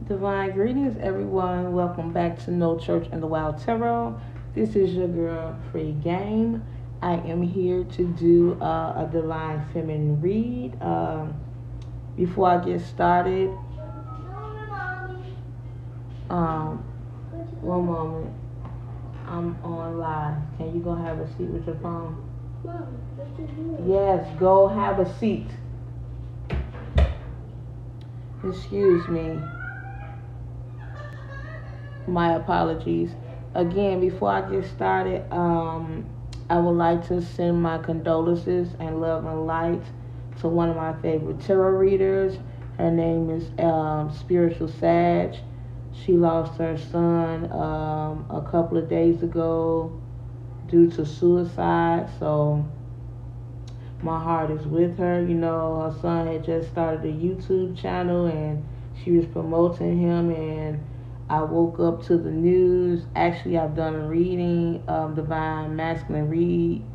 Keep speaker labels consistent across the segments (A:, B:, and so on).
A: Divine greetings, everyone. Welcome back to No Church in the Wild Tarot. This is your girl, PfhryeeGame. I am here to do a divine feminine read. Before I get started, um, one moment. I'm on live. Can you go have a seat with your phone? Yes, go have a seat. Excuse me. My apologies. Again, before I get started, I would like to send my condolences and love and light to one of my favorite tarot readers. Her name is Spiritual Sag. She lost her son a couple of days ago due to suicide. So my heart is with her. You know, her son had just started a YouTube channel and she was promoting him, and I woke up to the news. Actually, I've done a reading, Divine Masculine read,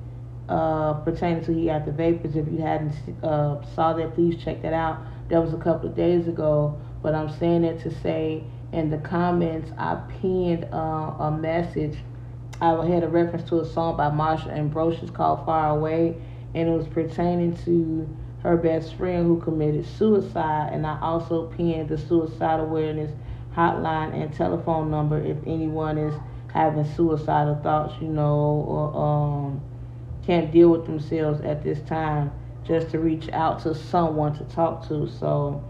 A: pertaining to He Got the Vapors. If you hadn't saw that, please check that out. That was a couple of days ago, but I'm saying that to say in the comments, I pinned a message. I had a reference to a song by Marsha Ambrosius called Far Away, and it was pertaining to her best friend who committed suicide, and I also pinned the suicide awareness hotline and telephone number if anyone is having suicidal thoughts, or can't deal with themselves at this time, just to reach out to someone to talk to. So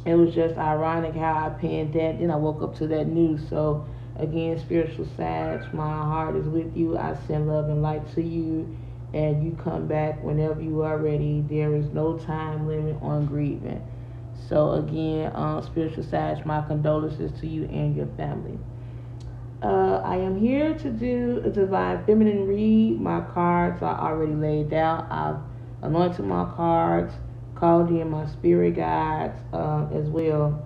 A: it was just ironic how I pinned that. Then I woke up to that news. So again, Spiritual Sag, my heart is with you. I send love and light to you, and you come back whenever you are ready. There is no time limit on grieving. So again, Spiritual Sag, my condolences to you and your family. I am here to do a divine feminine read. My cards are already laid out. I've anointed my cards, called in my spirit guides as well.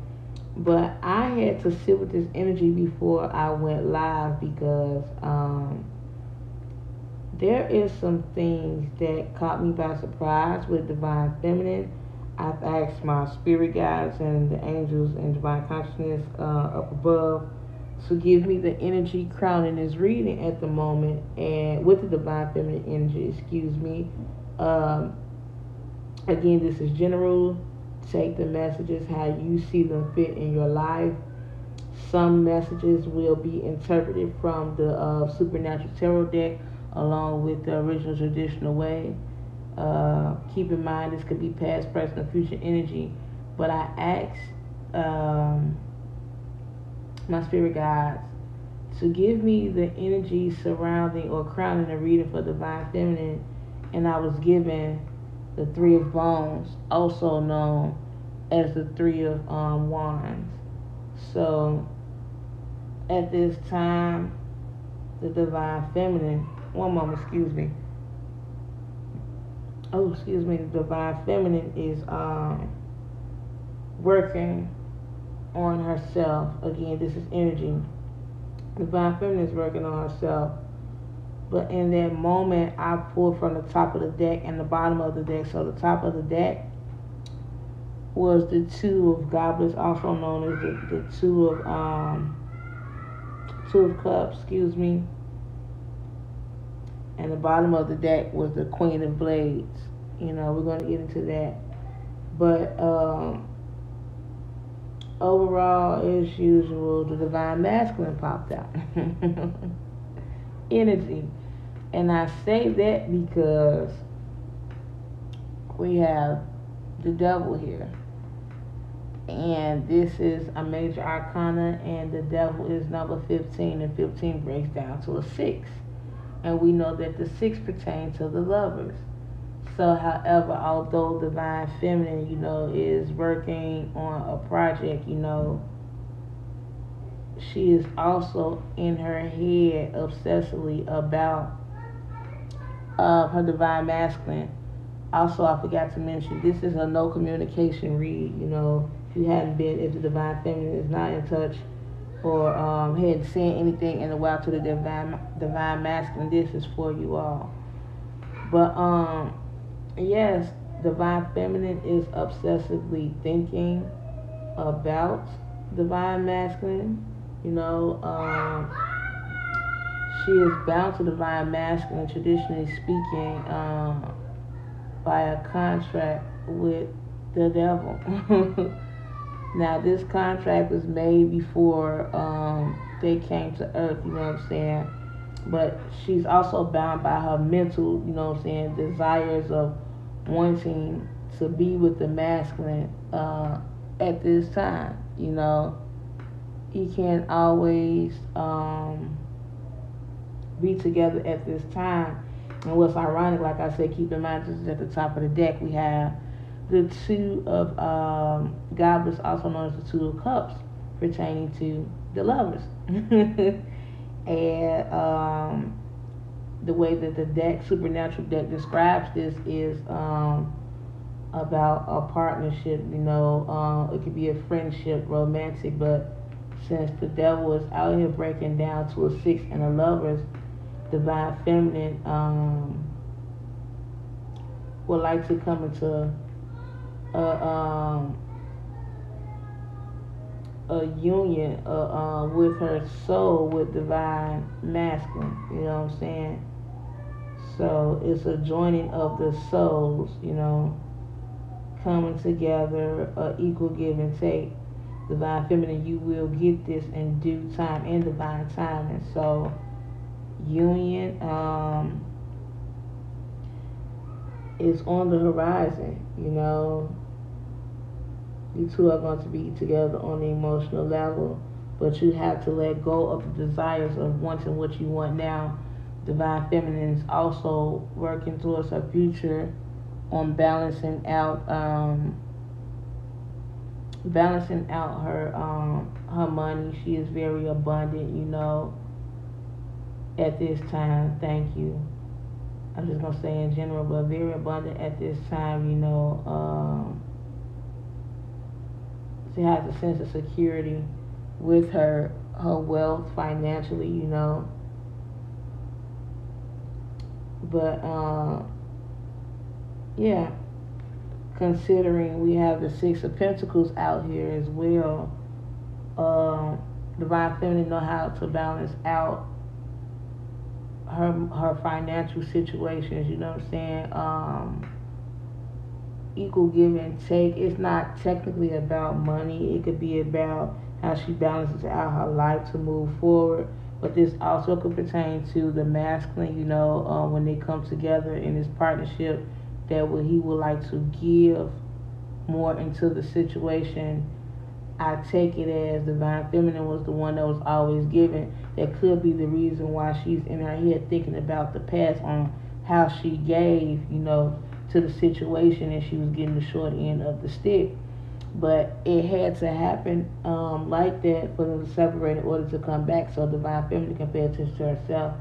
A: But I had to sit with this energy before I went live because there is some things that caught me by surprise with divine feminine. I've asked my spirit guides and the angels and divine consciousness up above to give me the energy crowning this reading at the moment, and with the divine feminine energy, excuse me. Again, this is general. Take the messages how you see them fit in your life. Some messages will be interpreted from the Supernatural Tarot deck along with the original traditional way. Keep in mind this could be past, present, or future energy. But I asked my spirit guides to give me the energy surrounding or crowning the reading for divine feminine, and I was given the Three of Bones, also known as the Three of Wands. So at this time, the divine feminine, one moment, excuse me. The divine feminine is working on herself. Again, this is energy. The divine feminine is working on herself. But in that moment, I pulled from the top of the deck and the bottom of the deck. So the top of the deck was the Two of Goblets, also known as the Two of Cups, excuse me. And the bottom of the deck was the Queen of Blades. We're going to get into that. But overall, as usual, the divine masculine popped out. Energy. And I say that because we have the devil here. And this is a major arcana, and the devil is number 15, and 15 breaks down to a 6. And we know that the 6 pertains to the lovers. So, however, although divine feminine, is working on a project, she is also in her head obsessively about her divine masculine. Also, I forgot to mention, this is a no communication read. If the divine feminine is not in touch or hadn't seen anything in a while to the divine masculine, this is for you all. But yes, divine feminine is obsessively thinking about divine masculine. You know, she is bound to divine masculine, traditionally speaking, by a contract with the devil. Now, this contract was made before they came to earth, you know what I'm saying? But she's also bound by her mental, you know what I'm saying, desires of wanting to be with the masculine at this time, you know. He can't always be together at this time. And what's ironic, like I said, keep in mind, this is at the top of the deck, we have the Two of Goblets, also known as the Two of Cups, pertaining to the lovers. And the way that the deck, supernatural deck, describes this is about a partnership. You know, it could be a friendship, romantic, but since the devil is out here breaking down to a six and a lovers, divine feminine would like to come into a union with her soul with divine masculine. You know what I'm saying? So it's a joining of the souls, you know, coming together, equal give and take. Divine feminine, you will get this in due time, in divine timing. So union is on the horizon, you know. You two are going to be together on the emotional level, but you have to let go of the desires of wanting what you want now. Divine feminine is also working towards her future on balancing out her money. She is very abundant, you know, at this time. Thank you. I'm just gonna say in general, but very abundant at this time, you know. She has a sense of security with her wealth financially, you know. But yeah, considering we have the Six of Pentacles out here as well, divine feminine know how to balance out her financial situations, you know what I'm saying? Equal give and take. It's not technically about money. It could be about how she balances out her life to move forward. But this also could pertain to the masculine, you know, when they come together in this partnership, that he would like to give more into the situation. I take it as divine feminine was the one that was always given. That could be the reason why she's in her head thinking about the past on how she gave, you know, to the situation, and she was getting the short end of the stick. But it had to happen like that for them to separate in order to come back, so divine feminine can pay attention to herself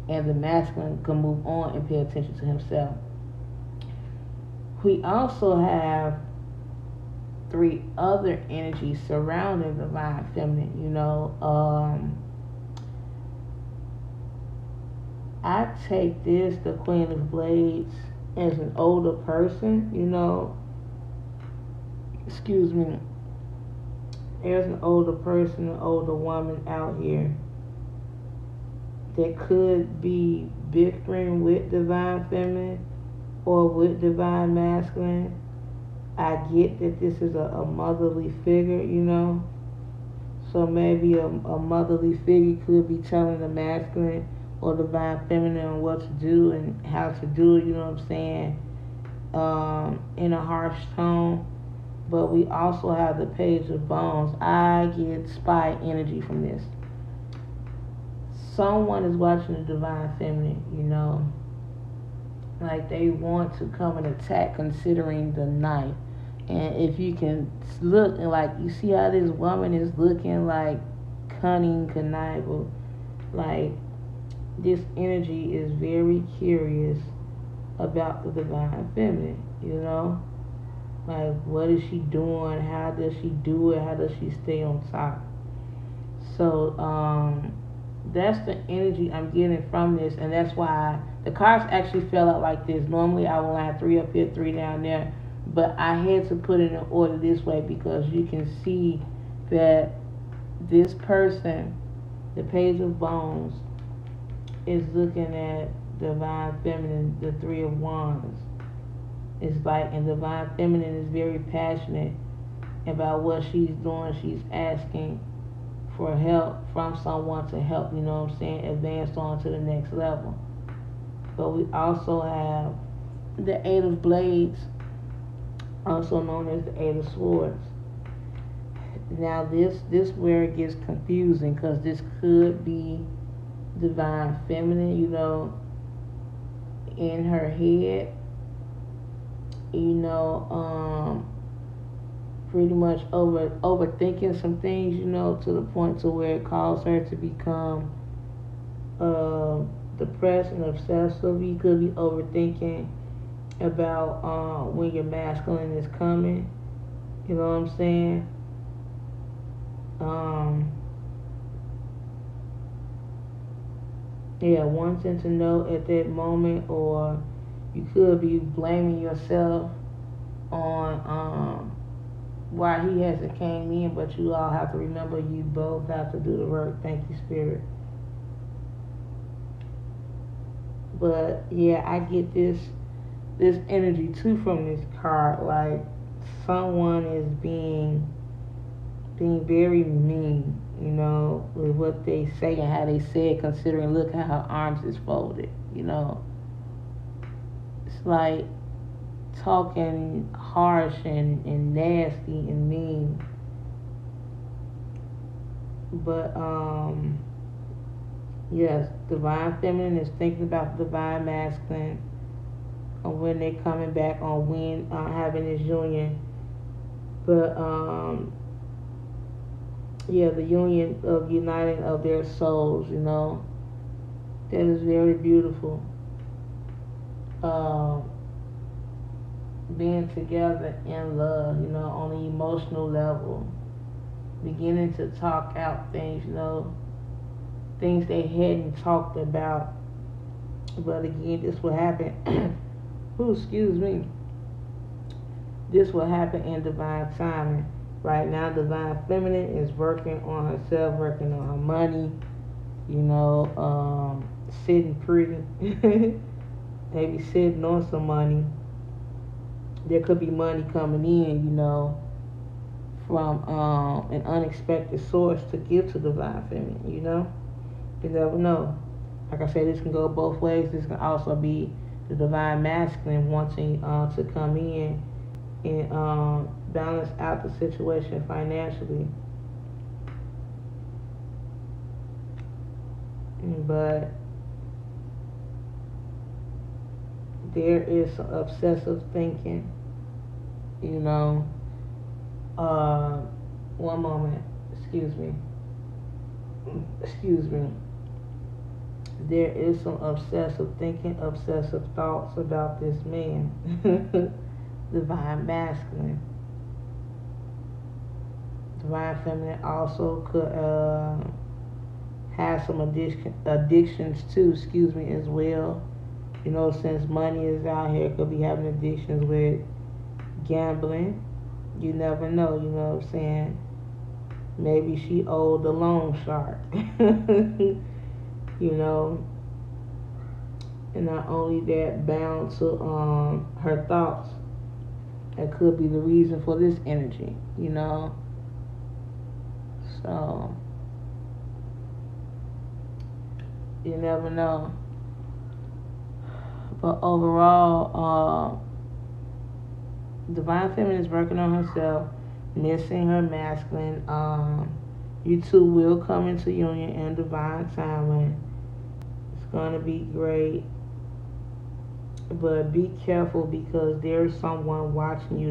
A: and the masculine can move on and pay attention to himself. We also have three other energies surrounding divine feminine, you know. I take this, the Queen of Blades, as an older person, you know. Excuse me. There's an older person, an older woman out here that could be bickering with divine feminine or with divine masculine. I get that this is a motherly figure, you know. So maybe a motherly figure could be telling the masculine or divine feminine what to do and how to do it, you know what I'm saying, in a harsh tone. But we also have the Page of Bones. I get spy energy from this. Someone is watching the divine feminine, you know. Like they want to come and attack considering the knife. And if you can look and like you see how this woman is looking like cunning, conniving, like this energy is very curious about the divine feminine, you know? Like, what is she doing? How does she do it? How does she stay on top? So, that's the energy I'm getting from this, and that's why the cards actually fell out like this. Normally, I will have 3 up here, 3 down there, but I had to put it in order this way because you can see that this person, the Page of Bones, is looking at Divine Feminine, the Three of Wands. It's like, and Divine Feminine is very passionate about what she's doing. She's asking for help from someone to help, you know what I'm saying, advance on to the next level. But we also have the Eight of Blades, also known as the Eight of Swords. Now this where it gets confusing, because this could be Divine Feminine, you know, in her head, you know, pretty much overthinking some things, you know, to the point to where it caused her to become depressed and obsessive. You could be overthinking about when your masculine is coming. You know what I'm saying? Yeah, wanting to know at that moment, or you could be blaming yourself on why he hasn't came in, but you all have to remember you both have to do the work. Thank you, Spirit. But yeah, I get this energy too from this card. Like someone is being very mean, you know, with what they say and how they say it, considering look how her arms is folded, you know. It's like talking harsh and nasty and mean. But yes, Divine Feminine is thinking about the Divine Masculine on when they're coming back, on when having this union. But yeah, the union of uniting of their souls, you know, that is very beautiful. Being together in love, you know, on an emotional level, beginning to talk out things, you know, things they hadn't talked about. But again, this will happen. Excuse me. This will happen in divine timing. Right now, Divine Feminine is working on herself, working on her money, you know, sitting pretty, maybe sitting on some money. There could be money coming in, you know, from an unexpected source to give to Divine Feminine, you know. You never know. Like I said, this can go both ways. This can also be the Divine Masculine wanting to come in and balance out the situation financially. But there is some obsessive thinking, you know. One moment, excuse me. There is some obsessive thinking, obsessive thoughts about this man. Divine Masculine. Divine Feminine also could have some addictions too, as well. You know, since money is out here, could be having addictions with gambling. You never know, you know what I'm saying? Maybe she owed the loan shark. You know. And not only that, bound to her thoughts. That could be the reason for this energy, you know. So you never know. But overall, Divine Feminine is working on herself, missing her masculine. You two will come into union in divine timing. It's gonna be great. But be careful, because there's someone watching you.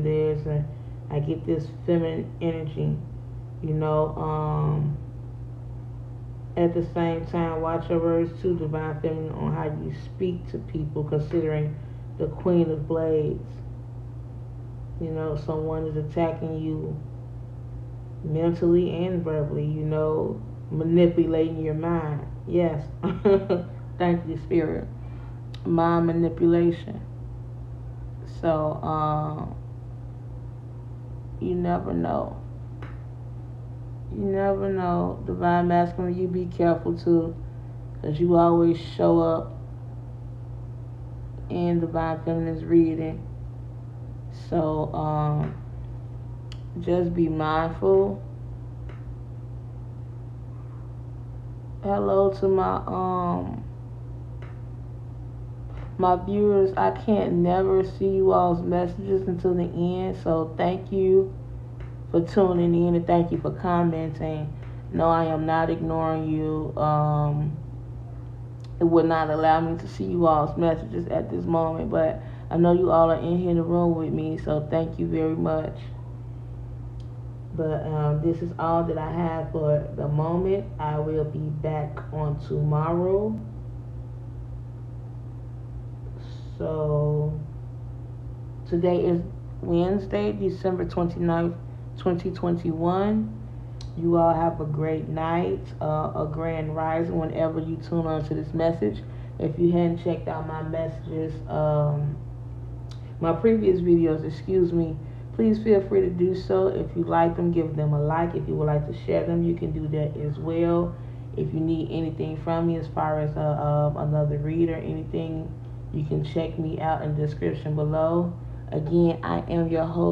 A: I get this feminine energy, you know. At the same time, watch your words too, Divine Feminine, on how you speak to people, considering the Queen of Blades. You know, someone is attacking you mentally and verbally, you know, manipulating your mind. Yes. Thank you, Spirit. Mind manipulation. So, you never know. You never know. Divine Masculine, you be careful too, because you always show up in Divine Feminine's reading. So, just be mindful. Hello to my viewers. I can't never see you all's messages until the end, so thank you for tuning in and thank you for commenting. No, I am not ignoring you. It would not allow me to see you all's messages at this moment, but I know you all are in here in the room with me, so thank you very much. But this is all that I have for the moment. I will be back on tomorrow. So today is Wednesday, December 29th, 2021. You all have a great night, a grand rising whenever you tune on to this message. If you hadn't checked out my messages, my previous videos, please feel free to do so. If you like them, give them a like. If you would like to share them, you can do that as well. If you need anything from me as far as another reader, anything, you can check me out in the description below. Again, I am your host,